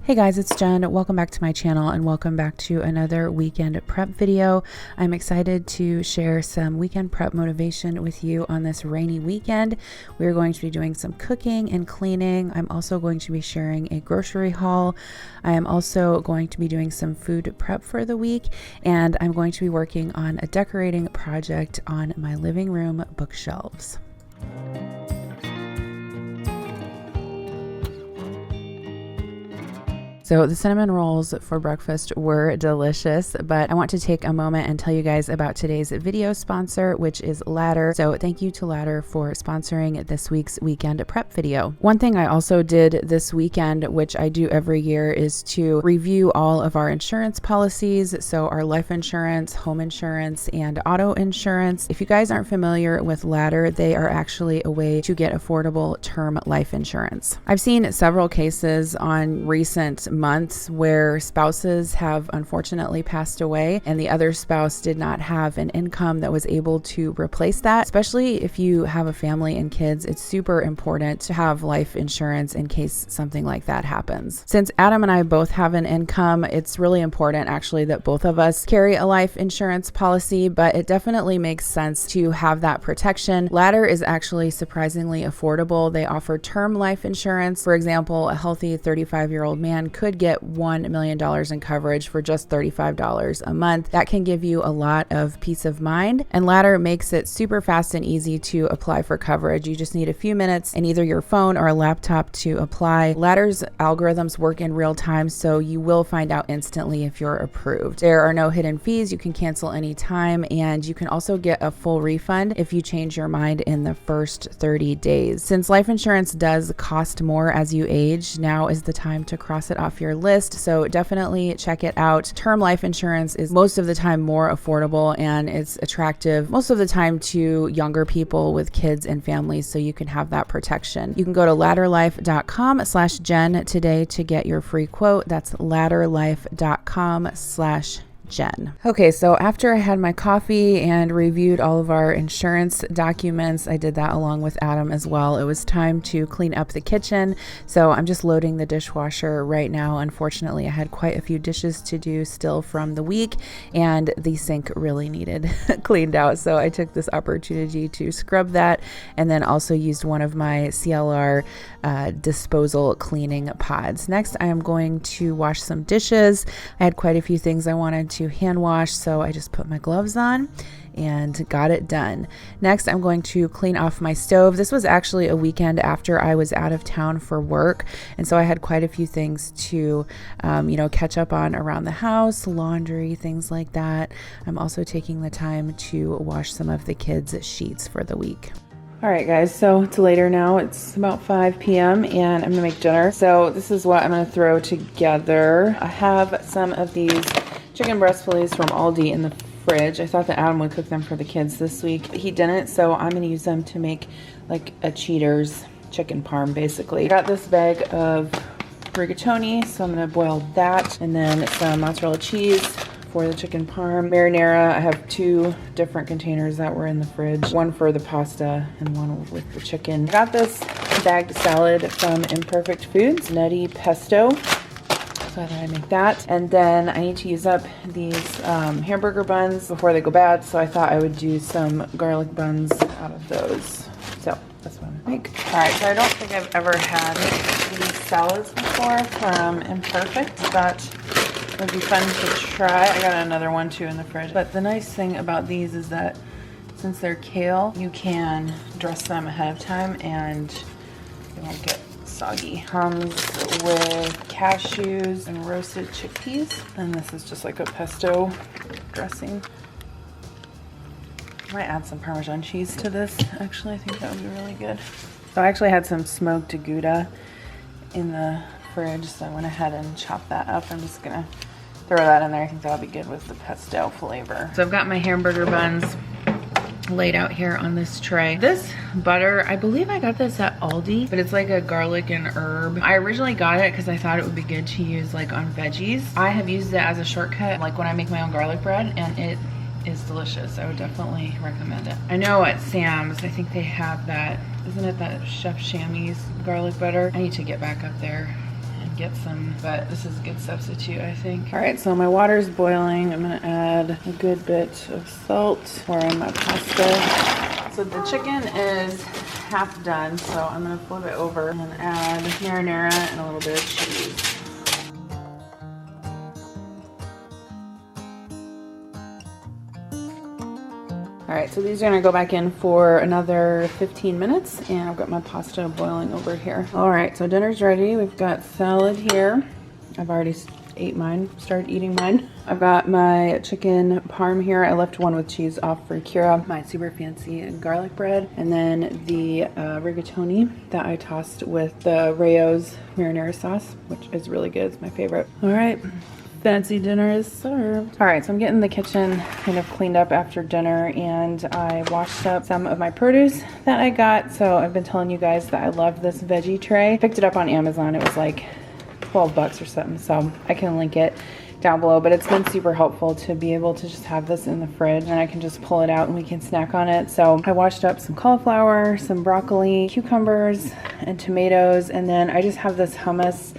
Hey guys, it's Jen. Welcome back to my channel and welcome back to another weekend prep video. I'm excited to share some weekend prep motivation with you on this rainy weekend. We're going to be doing some cooking and cleaning. I'm also going to be sharing a grocery haul. I am also going to be doing some food prep for the week, and I'm going to be working on a decorating project on my living room bookshelves. So the cinnamon rolls for breakfast were delicious, but I want to take a moment and tell you guys about today's video sponsor, which is Ladder. So thank you to Ladder for sponsoring this week's weekend prep video. One thing I also did this weekend, which I do every year, is to review all of our insurance policies. So our life insurance, home insurance, and auto insurance. If you guys aren't familiar with Ladder, they are actually a way to get affordable term life insurance. I've seen several cases on recent months where spouses have unfortunately passed away and the other spouse did not have an income that was able to replace that. Especially if you have a family and kids, it's super important to have life insurance in case something like that happens. Since Adam and I both have an income, it's really important actually that both of us carry a life insurance policy, but it definitely makes sense to have that protection. Ladder is actually surprisingly affordable. They offer term life insurance. For example, a healthy 35-year-old man could get $1 million in coverage for just $35 a month. That can give you a lot of peace of mind, and Ladder makes it super fast and easy to apply for coverage. You just need a few minutes and either your phone or a laptop to apply. Ladder's algorithms work in real time, so you will find out instantly if you're approved. There are no hidden fees. You can cancel anytime, and you can also get a full refund if you change your mind in the first 30 days. Since life insurance does cost more as you age, now is the time to cross it off your list, so definitely check it out. Term life insurance is most of the time more affordable, and it's attractive most of the time to younger people with kids and families, so you can have that protection. You can go to ladderlife.com/Jen today to get your free quote. That's ladderlife.com/Jen. Okay, so after I had my coffee and reviewed all of our insurance documents, I did that along with Adam as well. It was time to clean up the kitchen. So I'm just loading the dishwasher right now. Unfortunately, I had quite a few dishes to do still from the week, and the sink really needed cleaned out. So I took this opportunity to scrub that, and then also used one of my CLR disposal cleaning pods. Next, I am going to wash some dishes. I had quite a few things I wanted to hand wash, so I just put my gloves on and got it done. Next, I'm going to clean off my stove. This was actually a weekend after I was out of town for work, and so I had quite a few things to catch up on around the house, laundry, things like that. I'm also taking the time to wash some of the kids' sheets for the week. All right, guys, so it's later now. It's about 5 p.m. and I'm gonna make dinner. So this is what I'm gonna throw together. I have some of these chicken breast fillets from Aldi in the fridge. I thought that Adam would cook them for the kids this week, but he didn't, so I'm gonna use them to make like a Cheaters chicken parm, basically. I got this bag of rigatoni, so I'm gonna boil that, and then some mozzarella cheese for the chicken parm. Marinara, I have 2 different containers that were in the fridge. One for the pasta and one with the chicken. I got this bagged salad from Imperfect Foods, nutty pesto. So I thought I'd make that. And then I need to use up these hamburger buns before they go bad, so I thought I would do some garlic buns out of those. So that's what I'm gonna make. All right, so I don't think I've ever had these salads before from Imperfect, but it would be fun to try. I got another one too in the fridge. But the nice thing about these is that since they're kale, you can dress them ahead of time and they won't get soggy. Comes with cashews and roasted chickpeas. And this is just like a pesto dressing. I might add some Parmesan cheese to this. Actually, I think that would be really good. So I actually had some smoked Gouda in the fridge, so I went ahead and chopped that up. I'm just gonna throw that in there. I think that'll be good with the pesto flavor. So I've got my hamburger buns laid out here on this tray. This butter, I believe I got this at Aldi, but it's like a garlic and herb. I originally got it because I thought it would be good to use like on veggies. I have used it as a shortcut, like when I make my own garlic bread, and it is delicious. I would definitely recommend it. I know at Sam's, I think they have that, isn't it that Chef Chamois garlic butter? I need to get back up there and get some, but this is a good substitute, I think. All right, so my water's boiling. I'm gonna add a good bit of salt, pour in my pasta. So the chicken is half done, so I'm gonna flip it over and add marinara and a little bit of cheese. All right, so these are gonna go back in for another 15 minutes, and I've got my pasta boiling over here. All right, so dinner's ready. We've got salad here. I've already started eating mine. I've got my chicken parm here. I left one with cheese off for Kira, my super fancy garlic bread, and then the rigatoni that I tossed with the Rayo's marinara sauce, which is really good. It's my favorite. All right. Fancy dinner is served. All right, so I'm getting the kitchen kind of cleaned up after dinner, and I washed up some of my produce that I got. So I've been telling you guys that I love this veggie tray. I picked it up on Amazon. It was like 12 bucks or something, so I can link it down below, but it's been super helpful to be able to just have this in the fridge, and I can just pull it out and we can snack on it. So I washed up some cauliflower, some broccoli, cucumbers, and tomatoes, and then I just have this hummus.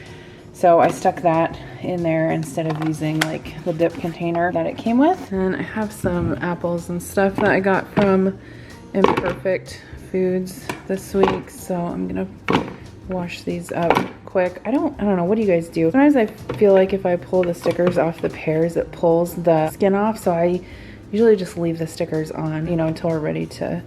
So I stuck that in there instead of using like the dip container that it came with. And I have some apples and stuff that I got from Imperfect Foods this week. So I'm gonna wash these up quick. I don't know, what do you guys do? Sometimes I feel like if I pull the stickers off the pears, it pulls the skin off. So I usually just leave the stickers on, you know, until we're ready to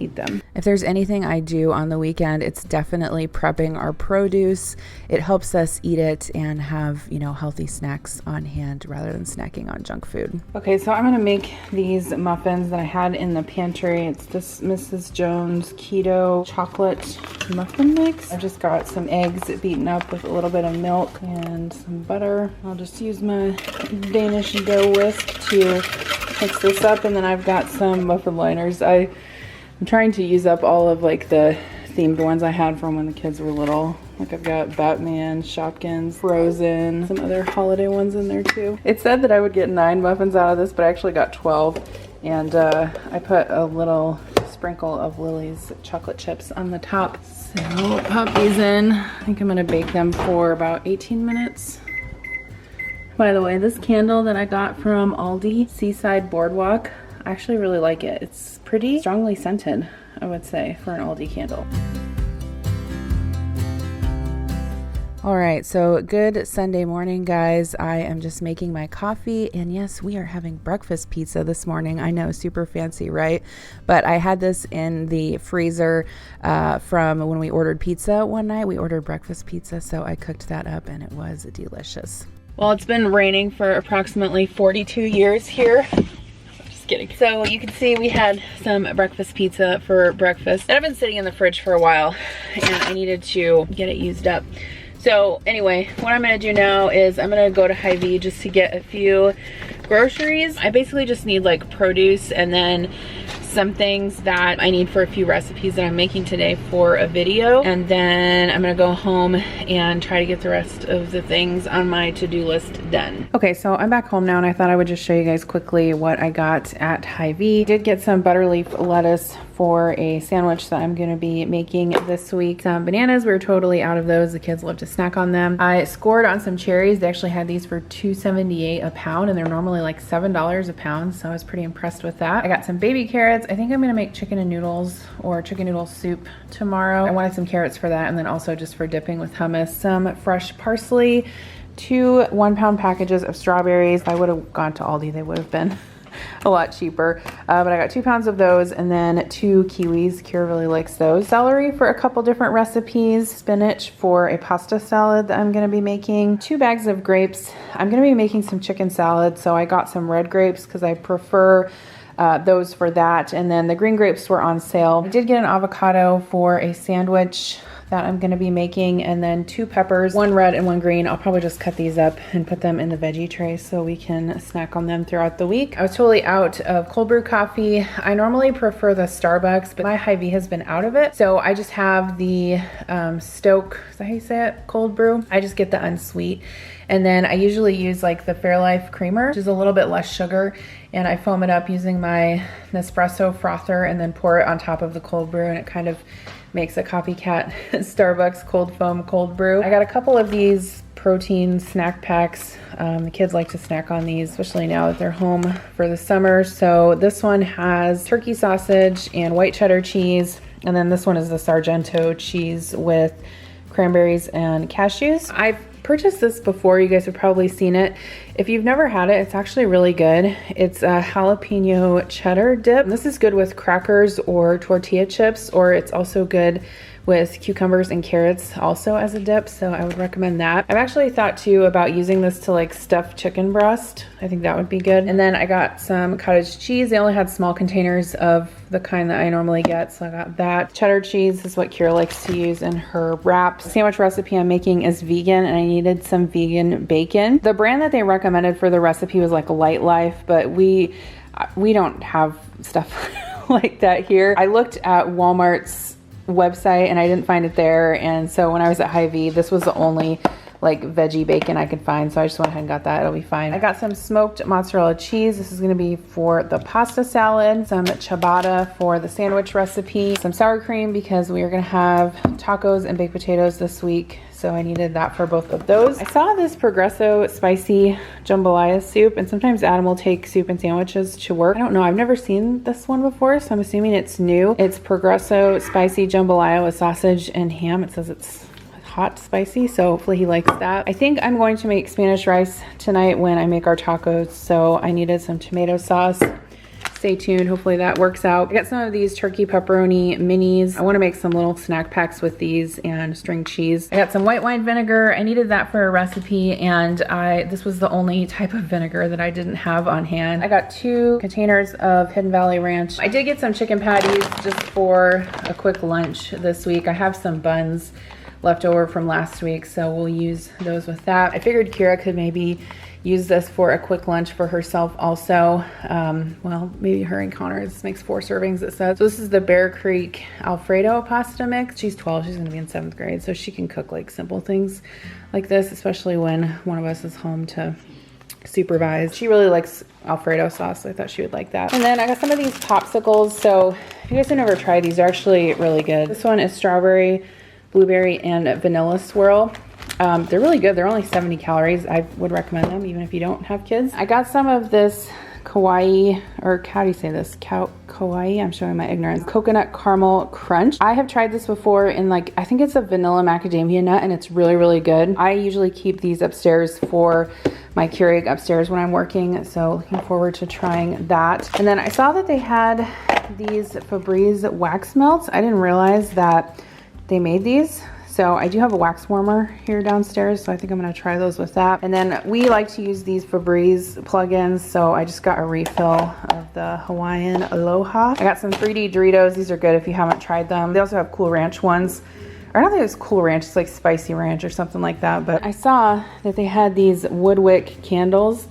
eat them. If there's anything I do on the weekend, it's definitely prepping our produce. It helps us eat it and have, you know, healthy snacks on hand rather than snacking on junk food. Okay, so I'm gonna make these muffins that I had in the pantry. It's this Mrs. Jones keto chocolate muffin mix. I've just got some eggs beaten up with a little bit of milk and some butter. I'll just use my Danish dough whisk to mix this up, and then I've got some muffin liners. I'm trying to use up all of like the themed ones I had from when the kids were little. Like I've got Batman, Shopkins, Frozen, some other holiday ones in there too. It said that I would get 9 muffins out of this, but I actually got 12. And I put a little sprinkle of Lily's chocolate chips on the top. So we'll pop these in. I think I'm gonna bake them for about 18 minutes. By the way, this candle that I got from Aldi, Seaside Boardwalk, I actually really like it. It's pretty strongly scented, I would say, for an Aldi candle. All right, so good Sunday morning, guys. I am just making my coffee, and yes, we are having breakfast pizza this morning. I know, super fancy, right? But I had this in the freezer from when we ordered pizza one night. We ordered breakfast pizza, so I cooked that up, and it was delicious. Well, it's been raining for approximately 42 years here. Kidding. So you can see we had some breakfast pizza for breakfast, and I've been sitting in the fridge for a while, and I needed to get it used up. So anyway, what I'm gonna do now is I'm gonna go to Hy-Vee just to get a few groceries. I basically just need like produce and then some things that I need for a few recipes that I'm making today for a video, and then I'm gonna go home and try to get the rest of the things on my to-do list done. Okay, so I'm back home now, and I thought I would just show you guys quickly what I got at Hy-Vee. Did get some butterleaf lettuce for a sandwich that I'm gonna be making this week. Some bananas, we were totally out of those. The kids love to snack on them. I scored on some cherries. They actually had these for $2.78 a pound, and they're normally like $7 a pound, so I was pretty impressed with that. I got some baby carrots. I think I'm gonna make chicken and noodles or chicken noodle soup tomorrow. I wanted some carrots for that, and then also just for dipping with hummus. Some fresh parsley, 2 1-pound packages of strawberries. If I would have gone to Aldi, they would have been a lot cheaper, but I got 2 pounds of those, and then 2 kiwis. Kira really likes those. Celery for a couple different recipes. Spinach for a pasta salad that I'm gonna be making. 2 bags of grapes. I'm gonna be making some chicken salad, so I got some red grapes because I prefer those for that, and then the green grapes were on sale. I did get an avocado for a sandwich that I'm gonna be making, and then 2 peppers, 1 red and 1 green. I'll probably just cut these up and put them in the veggie tray so we can snack on them throughout the week. I was totally out of cold brew coffee. I normally prefer the Starbucks, but my Hy-Vee has been out of it, so I just have the Stoke, is that how you say it? Cold brew. I just get the unsweet. And then I usually use like the Fairlife creamer, which is a little bit less sugar, and I foam it up using my Nespresso frother and then pour it on top of the cold brew, and it kind of makes a copycat Starbucks cold foam cold brew. I got a couple of these protein snack packs. The kids like to snack on these, especially now that they're home for the summer. So this one has turkey sausage and white cheddar cheese, and then this one is the Sargento cheese with cranberries and cashews. I've purchased this before. You guys have probably seen it. If you've never had it, it's actually really good. It's a jalapeno cheddar dip. This is good with crackers or tortilla chips, or it's also good with cucumbers and carrots also as a dip, so I would recommend that. I've actually thought too about using this to like stuff chicken breast. I think that would be good. And then I got some cottage cheese. They only had small containers of the kind that I normally get, so I got that. Cheddar cheese is what Kira likes to use in her wraps. The sandwich recipe I'm making is vegan, and I needed some vegan bacon. The brand that they recommended for the recipe was like Light Life, but we don't have stuff like that here. I looked at Walmart's website and I didn't find it there, and so when I was at Hy-Vee, this was the only like veggie bacon I could find, so I just went ahead and got that. It'll be fine. I got some smoked mozzarella cheese. This is going to be for the pasta salad, some ciabatta for the sandwich recipe, some sour cream because we are going to have tacos and baked potatoes this week, so I needed that for both of those. I saw this Progresso spicy jambalaya soup, and sometimes Adam will take soup and sandwiches to work. I don't know, I've never seen this one before, so I'm assuming it's new. It's Progresso spicy jambalaya with sausage and ham. It says it's hot spicy, so hopefully he likes that. I think I'm going to make Spanish rice tonight when I make our tacos, so I needed some tomato sauce. Stay tuned, hopefully that works out. I got some of these turkey pepperoni minis. I want to make some little snack packs with these and string cheese. I got some white wine vinegar. I needed that for a recipe, and this was the only type of vinegar that I didn't have on hand. I got 2 containers of Hidden Valley Ranch. I did get some chicken patties just for a quick lunch this week. I have some buns left over from last week, so we'll use those with that. I figured Kira could maybe use this for a quick lunch for herself also. Well, maybe her and Connor. This makes 4 servings, it says. So this is the Bear Creek Alfredo pasta mix. She's 12, she's gonna be in 7th grade, so she can cook like simple things like this, especially when one of us is home to supervise. She really likes Alfredo sauce, so I thought she would like that. And then I got some of these popsicles. So if you guys have never tried these, they're actually really good. This one is strawberry, blueberry, and vanilla swirl. They're really good. They're only 70 calories. I would recommend them even if you don't have kids. I got some of this kawaii, or how do you say this? Kawaii, I'm showing my ignorance. Coconut caramel crunch. I have tried this before in like, I think it's a vanilla macadamia nut, and it's really, really good. I usually keep these upstairs for my Keurig upstairs when I'm working, so looking forward to trying that. And then I saw that they had these Febreze wax melts. I didn't realize that they made these. So I do have a wax warmer here downstairs, so I think I'm gonna try those with that. And then we like to use these Febreze plugins, so I just got a refill of the Hawaiian Aloha. I got some 3D Doritos. These are good if you haven't tried them. They also have Cool Ranch ones. Or I don't think it was Cool Ranch, it's like Spicy Ranch or something like that. But I saw that they had these woodwick candles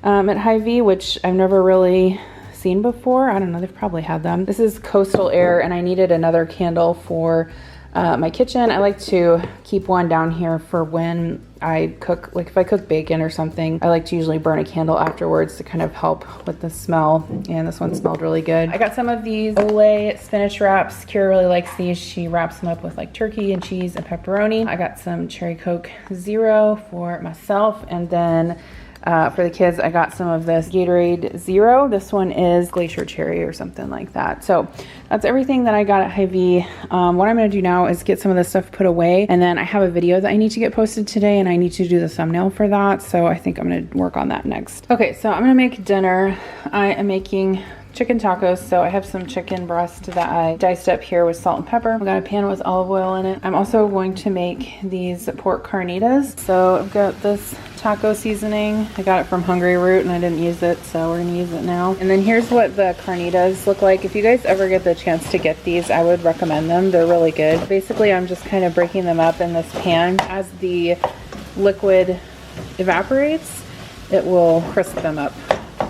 at Hy-Vee, which I've never really seen before. I don't know, they've probably had them. This is Coastal Air, and I needed another candle for my kitchen. I like to keep one down here for when I cook, like if I cook bacon or something, I like to usually burn a candle afterwards to kind of help with the smell, and this one smelled really good. I got some of these Olay spinach wraps. Kira really likes these. She wraps them up with like turkey and cheese and pepperoni. I got some Cherry Coke Zero for myself, and then for the kids, I got some of this Gatorade Zero. This one is Glacier Cherry or something like that. So that's everything that I got at Hy-Vee. What I'm gonna do now is get some of this stuff put away, and then I have a video that I need to get posted today, and I need to do the thumbnail for that. So I think I'm gonna work on that next. Okay, so I'm gonna make dinner. I am making chicken tacos. So I have some chicken breast that I diced up here with salt and pepper. I've got a pan with olive oil in it. I'm also going to make these pork carnitas. So I've got this taco seasoning. I got it from Hungry Root and I didn't use it, so we're gonna use it now. And then here's what the carnitas look like. If you guys ever get the chance to get these, I would recommend them. They're really good. Basically, I'm just kind of breaking them up in this pan. As the liquid evaporates, it will crisp them up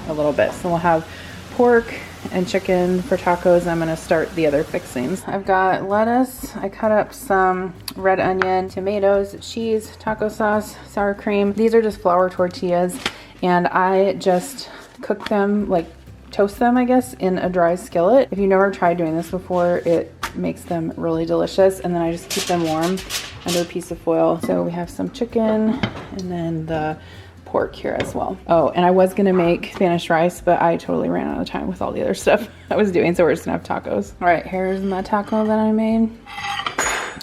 a little bit. So we'll have pork and chicken for tacos. I'm gonna start the other fixings. I've got lettuce. I cut up some red onion, tomatoes, cheese, taco sauce, sour cream. These are just flour tortillas, and I just cook them, like toast them, I guess, in a dry skillet. If you've never tried doing this before, it makes them really delicious. And then I just keep them warm under a piece of foil. So we have some chicken and then the pork here as well. Oh, and I was gonna make Spanish rice, but I totally ran out of time with all the other stuff I was doing, so we're just gonna have tacos. All right, here's my taco that I made.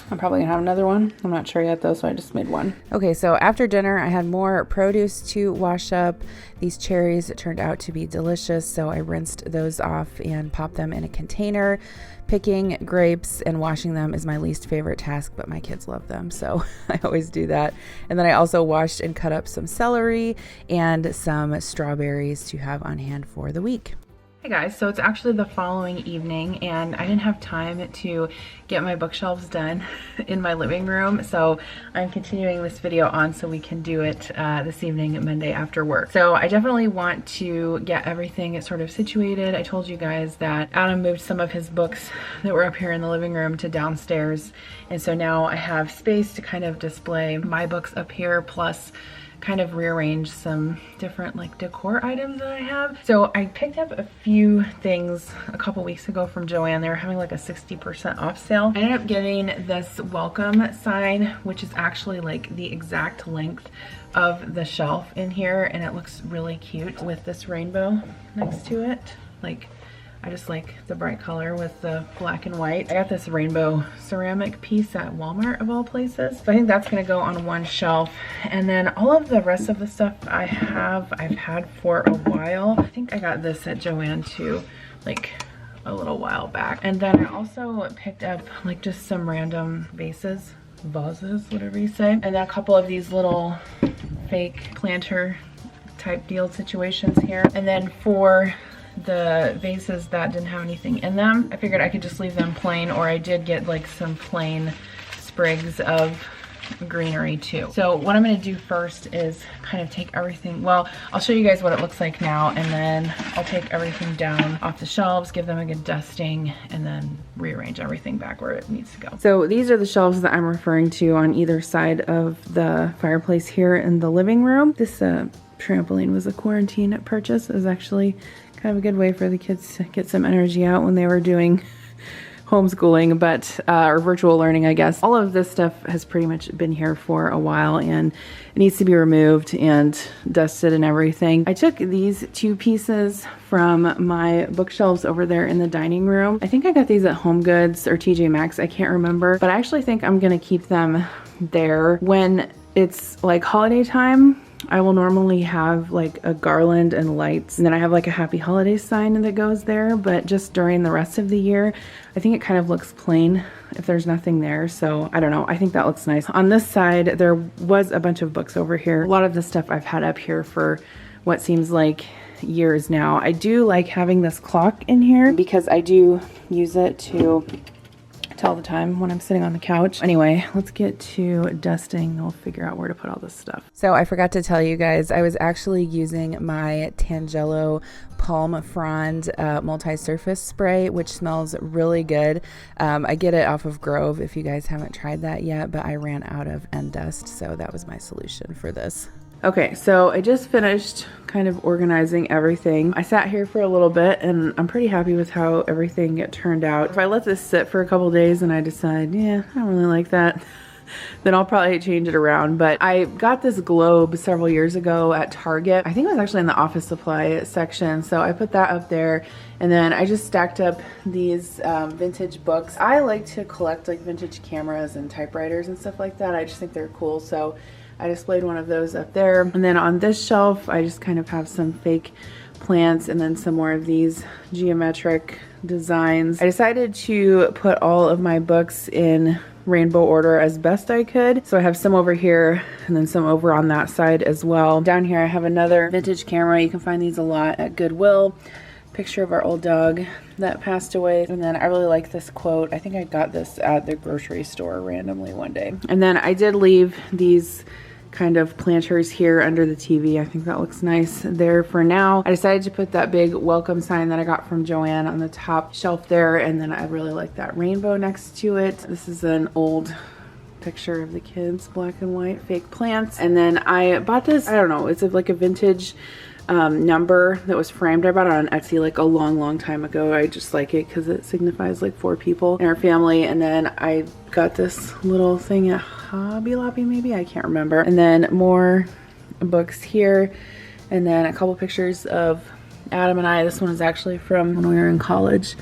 I'm probably gonna have another one. I'm not sure yet though, so I just made one. Okay, so after dinner, I had more produce to wash up. These cherries turned out to be delicious, so I rinsed those off and popped them in a container. Picking grapes and washing them is my least favorite task, but my kids love them, so I always do that. And then I also washed and cut up some celery and some strawberries to have on hand for the week. Hey guys, so it's actually the following evening and I didn't have time to get my bookshelves done in my living room, so I'm continuing this video on so we can do it this evening, Monday after work. So I definitely want to get everything sort of situated. I told you guys that Adam moved some of his books that were up here in the living room to downstairs, and so now I have space to kind of display my books up here, plus kind of rearrange some different like decor items that I have. So I picked up a few things a couple weeks ago from Joann. They were having like a 60% off sale. I ended up getting this welcome sign, which is actually like the exact length of the shelf in here, and it looks really cute with this rainbow next to it. Like, I just like the bright color with the black and white. I got this rainbow ceramic piece at Walmart of all places. So I think that's gonna go on one shelf. And then all of the rest of the stuff I've had for a while. I think I got this at Joann too, like a little while back. And then I also picked up like just some random vases, whatever you say. And then a couple of these little fake planter type deal situations here. And then for the vases that didn't have anything in them, I figured I could just leave them plain, or I did get like some plain sprigs of greenery too. So what I'm going to do first is kind of take everything, well, I'll show you guys what it looks like now, and then I'll take everything down off the shelves, give them a good dusting, and then rearrange everything back where it needs to go. So these are the shelves that I'm referring to on either side of the fireplace here in the living room. This trampoline was a quarantine purchase. It was actually kind of a good way for the kids to get some energy out when they were doing homeschooling, but or virtual learning, I guess. All of this stuff has pretty much been here for a while, and it needs to be removed and dusted and everything. I took these two pieces from my bookshelves over there in the dining room. I think I got these at Home Goods or TJ Maxx, I can't remember, but I actually think I'm gonna keep them there. When it's like holiday time, I will normally have like a garland and lights, and then I have like a happy holidays sign that goes there, but just during the rest of the year, I think it kind of looks plain if there's nothing there. So I don't know, I think that looks nice. On this side, there was a bunch of books over here. A lot of the stuff I've had up here for what seems like years now. I do like having this clock in here because I do use it to tell the time when I'm sitting on the couch. Anyway, let's get to dusting. We'll figure out where to put all this stuff. So I forgot to tell you guys, I was actually using my Tangelo Palm Frond multi-surface spray, which smells really good. I get it off of Grove if you guys haven't tried that yet, but I ran out of end dust, so that was my solution for this. Okay, so I just finished kind of organizing everything. I sat here for a little bit and I'm pretty happy with how everything turned out. If I let this sit for a couple days and I decide, yeah, I don't really like that, then I'll probably change it around. But I got this globe several years ago at Target. I think it was actually in the office supply section. So I put that up there, and then I just stacked up these vintage books. I like to collect like vintage cameras and typewriters and stuff like that. I just think they're cool. So I displayed one of those up there. And then on this shelf, I just kind of have some fake plants and then some more of these geometric designs. I decided to put all of my books in rainbow order as best I could. So I have some over here and then some over on that side as well. Down here I have another vintage camera. You can find these a lot at Goodwill. Picture of our old dog that passed away. And then I really like this quote. I think I got this at the grocery store randomly one day. And then I did leave these kind of planters here under the TV. I think that looks nice there for now. I decided to put that big welcome sign that I got from Joann on the top shelf there, and then I really like that rainbow next to it. This is an old picture of the kids, black and white, fake plants. And then I bought this, I don't know, it's like a vintage number that was framed. I bought it on Etsy like a long time ago. I just like it because it signifies like 4 people in our family. And then I got this little thing at Hobby Lobby, maybe, I can't remember. And then more books here, and then a couple pictures of Adam and I. This one is actually from when we were in college,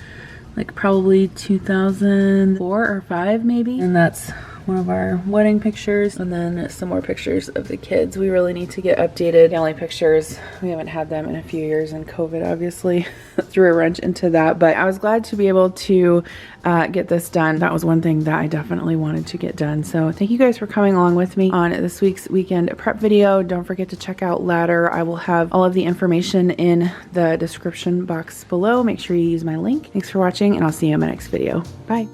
like probably 2004 or 5 maybe. And that's one of our wedding pictures, and then some more pictures of the kids. We really need to get updated family pictures. We haven't had them in a few years, and COVID obviously threw a wrench into that, but I was glad to be able to get this done. That was one thing that I definitely wanted to get done. So thank you guys for coming along with me on this week's weekend prep video. Don't forget to check out Ladder. I will have all of the information in the description box below. Make sure you use my link. Thanks for watching, and I'll see you in my next video. Bye.